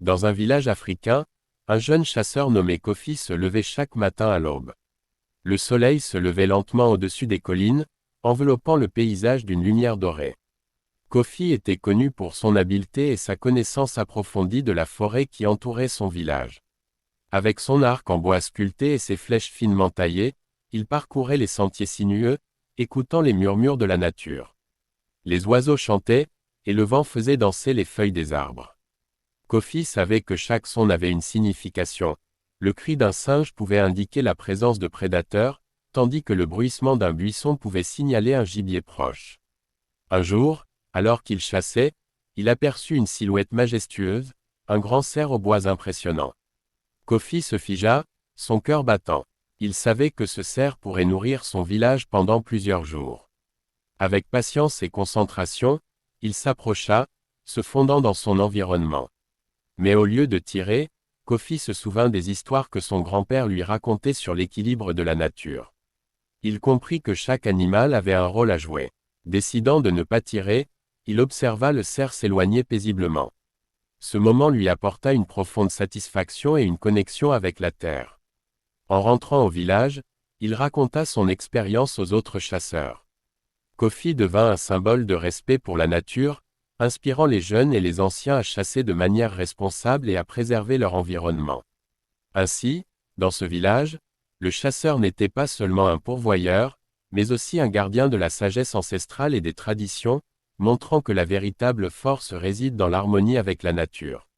Dans un village africain, un jeune chasseur nommé Kofi se levait chaque matin à l'aube. Le soleil se levait lentement au-dessus des collines, enveloppant le paysage d'une lumière dorée. Kofi était connu pour son habileté et sa connaissance approfondie de la forêt qui entourait son village. Avec son arc en bois sculpté et ses flèches finement taillées, il parcourait les sentiers sinueux, écoutant les murmures de la nature. Les oiseaux chantaient, et le vent faisait danser les feuilles des arbres. Kofi savait que chaque son avait une signification. Le cri d'un singe pouvait indiquer la présence de prédateurs, tandis que le bruissement d'un buisson pouvait signaler un gibier proche. Un jour, alors qu'il chassait, il aperçut une silhouette majestueuse, un grand cerf aux bois impressionnants. Kofi se figea, son cœur battant. Il savait que ce cerf pourrait nourrir son village pendant plusieurs jours. Avec patience et concentration, il s'approcha, se fondant dans son environnement. Mais au lieu de tirer, Kofi se souvint des histoires que son grand-père lui racontait sur l'équilibre de la nature. Il comprit que chaque animal avait un rôle à jouer. Décidant de ne pas tirer, il observa le cerf s'éloigner paisiblement. Ce moment lui apporta une profonde satisfaction et une connexion avec la terre. En rentrant au village, il raconta son expérience aux autres chasseurs. Kofi devint un symbole de respect pour la nature, inspirant les jeunes et les anciens à chasser de manière responsable et à préserver leur environnement. Ainsi, dans ce village, le chasseur n'était pas seulement un pourvoyeur, mais aussi un gardien de la sagesse ancestrale et des traditions, montrant que la véritable force réside dans l'harmonie avec la nature.